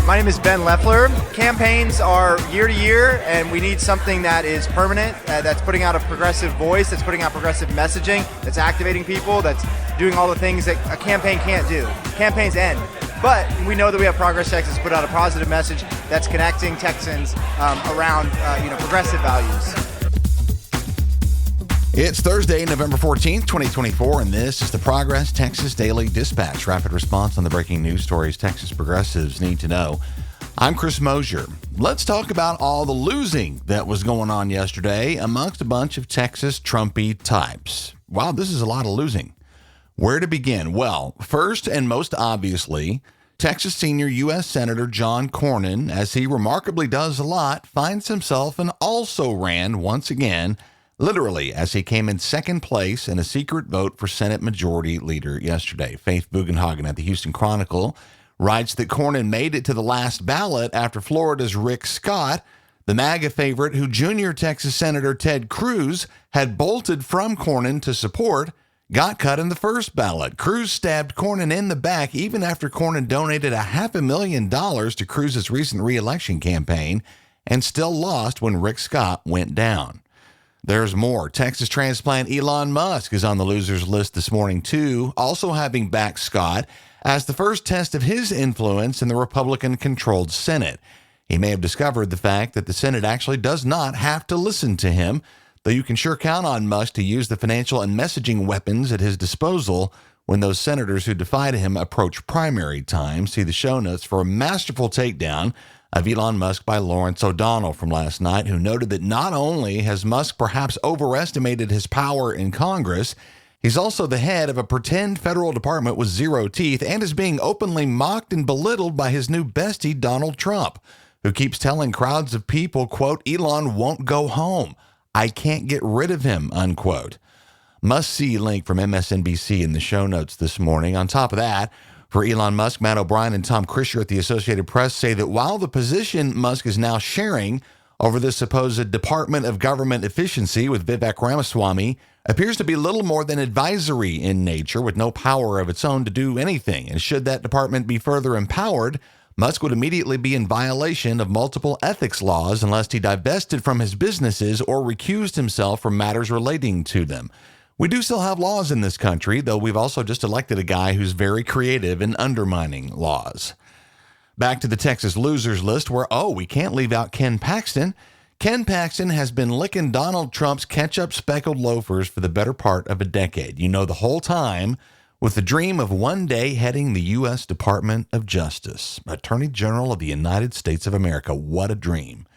My name is Ben Leffler. Campaigns are year to year, and we need something that is permanent, that's putting out a progressive voice, that's putting out progressive messaging, that's activating people, that's doing all the things that a campaign can't do. Campaigns end. But we know that we have Progress Texas put out a positive message that's connecting Texans around progressive values. It's Thursday, November 14th, 2024, and this is the Progress Texas Daily Dispatch, rapid response on the breaking news stories Texas progressives need to know. I'm Chris Mosier. Let's talk about all the losing that was going on yesterday amongst a bunch of Texas Trumpy types. Wow, this is a lot of losing. Where to begin? Well, first and most obviously, Texas senior U.S. Senator John Cornyn, as he remarkably does a lot, finds himself an also-ran once again, literally, as he came in second place in a secret vote for Senate Majority Leader yesterday. Faith Bugenhagen at the Houston Chronicle writes that Cornyn made it to the last ballot after Florida's Rick Scott, the MAGA favorite who junior Texas Senator Ted Cruz had bolted from Cornyn to support, got cut in the first ballot. Cruz stabbed Cornyn in the back even after Cornyn donated $500,000 to Cruz's recent re-election campaign and still lost when Rick Scott went down. There's more. Texas transplant Elon Musk is on the losers list this morning, too, also having backed Scott as the first test of his influence in the Republican-controlled Senate. He may have discovered the fact that the Senate actually does not have to listen to him, though you can sure count on Musk to use the financial and messaging weapons at his disposal when those senators who defied him approach primary time. See the show notes for a masterful takedown of Elon Musk by Lawrence O'Donnell from last night, who noted that not only has Musk perhaps overestimated his power in Congress, he's also the head of a pretend federal department with zero teeth and is being openly mocked and belittled by his new bestie, Donald Trump, who keeps telling crowds of people, quote, Elon won't go home. I can't get rid of him, unquote. Must-see link from MSNBC in the show notes this morning. On top of that, for Elon Musk, Matt O'Brien and Tom Krisher at the Associated Press say that while the position Musk is now sharing over the supposed Department of Government Efficiency with Vivek Ramaswamy appears to be little more than advisory in nature with no power of its own to do anything. And should that department be further empowered, Musk would immediately be in violation of multiple ethics laws unless he divested from his businesses or recused himself from matters relating to them. We do still have laws in this country, though we've also just elected a guy who's very creative in undermining laws. Back to the Texas losers list where, we can't leave out Ken Paxton. Ken Paxton has been licking Donald Trump's ketchup speckled loafers for the better part of a decade. You know, the whole time with the dream of one day heading the U.S. Department of Justice, Attorney General of the United States of America. What a dream.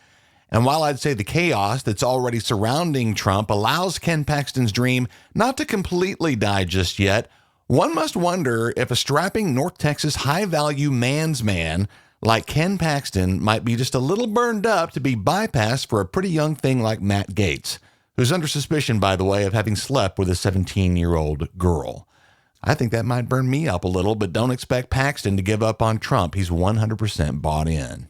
And while I'd say the chaos that's already surrounding Trump allows Ken Paxton's dream not to completely die just yet, one must wonder if a strapping North Texas high-value man's man like Ken Paxton might be just a little burned up to be bypassed for a pretty young thing like Matt Gaetz, who's under suspicion, by the way, of having slept with a 17-year-old girl. I think that might burn me up a little, but don't expect Paxton to give up on Trump. He's 100% bought in.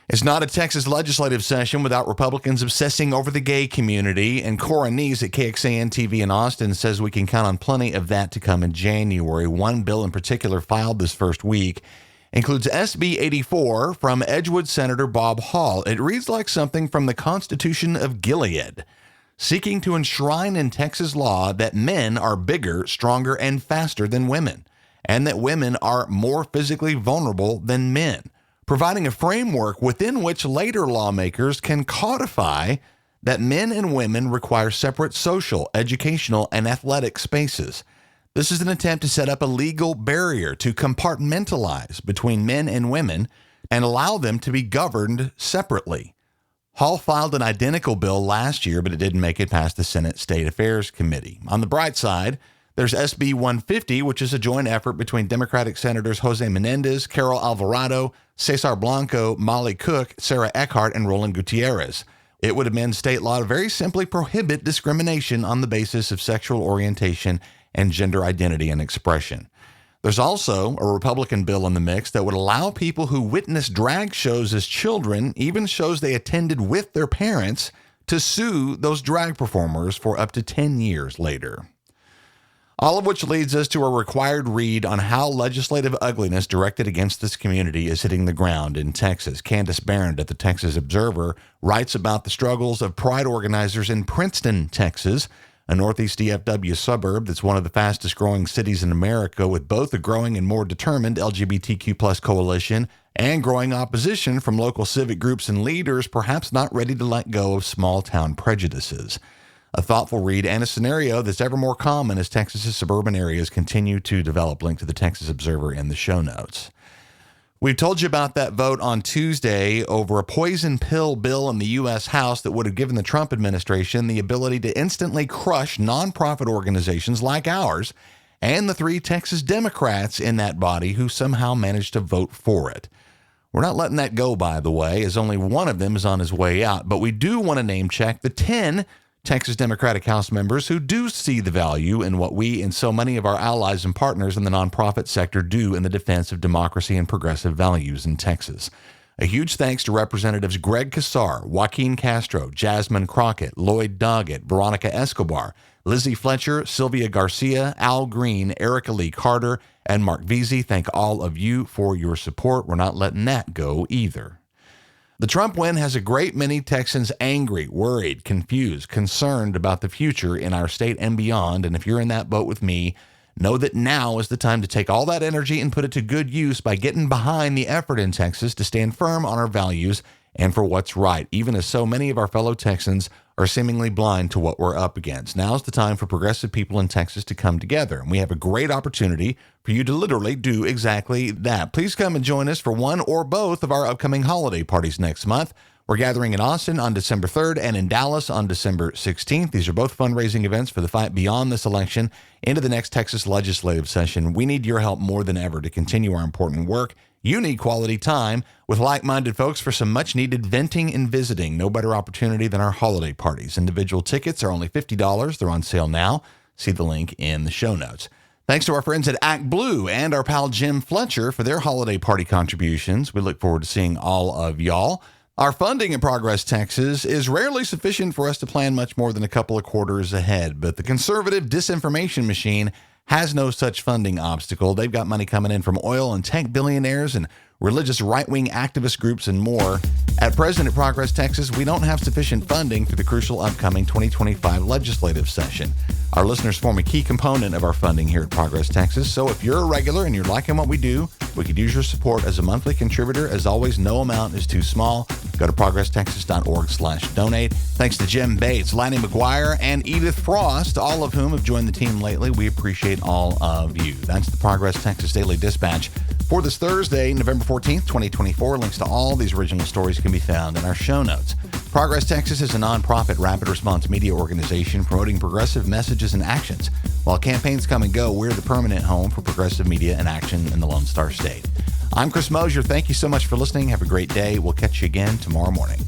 It's not a Texas legislative session without Republicans obsessing over the gay community, and Cora Neese at KXAN-TV in Austin says we can count on plenty of that to come in January. One bill in particular filed this first week includes SB 84 from Edgewood Senator Bob Hall. It reads like something from the Constitution of Gilead, seeking to enshrine in Texas law that men are bigger, stronger, and faster than women, and that women are more physically vulnerable than men, providing a framework within which later lawmakers can codify that men and women require separate social, educational, and athletic spaces. This is an attempt to set up a legal barrier to compartmentalize between men and women and allow them to be governed separately. Hall filed an identical bill last year, but it didn't make it past the Senate State Affairs Committee. On the bright side, there's SB 150, which is a joint effort between Democratic Senators Jose Menendez, Carol Alvarado, Cesar Blanco, Molly Cook, Sarah Eckhart, and Roland Gutierrez. It would amend state law to very simply prohibit discrimination on the basis of sexual orientation and gender identity and expression. There's also a Republican bill in the mix that would allow people who witness drag shows as children, even shows they attended with their parents, to sue those drag performers for up to 10 years later. All of which leads us to a required read on how legislative ugliness directed against this community is hitting the ground in Texas. Candace Barron at the Texas Observer writes about the struggles of pride organizers in Princeton, Texas, a Northeast DFW suburb that's one of the fastest growing cities in America, with both a growing and more determined LGBTQ plus coalition and growing opposition from local civic groups and leaders, perhaps not ready to let go of small town prejudices. A thoughtful read and a scenario that's ever more common as Texas's suburban areas continue to develop. Link to the Texas Observer in the show notes. We've told you about that vote on Tuesday over a poison pill bill in the U.S. House that would have given the Trump administration the ability to instantly crush nonprofit organizations like ours and the 3 Texas Democrats in that body who somehow managed to vote for it. We're not letting that go, by the way, as only one of them is on his way out, but we do want to name check the 10 Texas Democratic House members who do see the value in what we and so many of our allies and partners in the nonprofit sector do in the defense of democracy and progressive values in Texas. A huge thanks to Representatives Greg Casar, Joaquin Castro, Jasmine Crockett, Lloyd Doggett, Veronica Escobar, Lizzie Fletcher, Sylvia Garcia, Al Green, Erica Lee Carter, and Mark Veazey. Thank all of you for your support. We're not letting that go either. The Trump win has a great many Texans angry, worried, confused, concerned about the future in our state and beyond. And if you're in that boat with me, know that now is the time to take all that energy and put it to good use by getting behind the effort in Texas to stand firm on our values and for what's right, even as so many of our fellow Texans are seemingly blind to what we're up against. Now's the time for progressive people in Texas to come together, and we have a great opportunity for you to literally do exactly that. Please come and join us for one or both of our upcoming holiday parties next month. We're gathering in Austin on December 3rd and in Dallas on December 16th. These are both fundraising events for the fight beyond this election into the next Texas legislative session. We need your help more than ever to continue our important work. You need quality time with like-minded folks for some much-needed venting and visiting. No better opportunity than our holiday parties. Individual tickets are only $50. They're on sale now. See the link in the show notes. Thanks to our friends at Act Blue and our pal Jim Fletcher for their holiday party contributions. We look forward to seeing all of y'all. Our funding in Progress Texas is rarely sufficient for us to plan much more than a couple of quarters ahead, but the conservative disinformation machine has no such funding obstacle. They've got money coming in from oil and tech billionaires and religious right-wing activist groups and more. At present, at Progress Texas, we don't have sufficient funding for the crucial upcoming 2025 legislative session. Our listeners form a key component of our funding here at Progress Texas, so if you're a regular and you're liking what we do, we could use your support as a monthly contributor. As always, no amount is too small. Go to progresstexas.org/donate. Thanks to Jim Bates, Lanny McGuire, and Edith Frost, all of whom have joined the team lately. We appreciate all of you. That's the Progress Texas Daily Dispatch for this Thursday, November 14th, 2024. Links to all these original stories can be found in our show notes. Progress Texas is a nonprofit rapid response media organization promoting progressive messages and actions. While campaigns come and go, we're the permanent home for progressive media and action in the Lone Star State. I'm Chris Mosier. Thank you so much for listening. Have a great day. We'll catch you again tomorrow morning.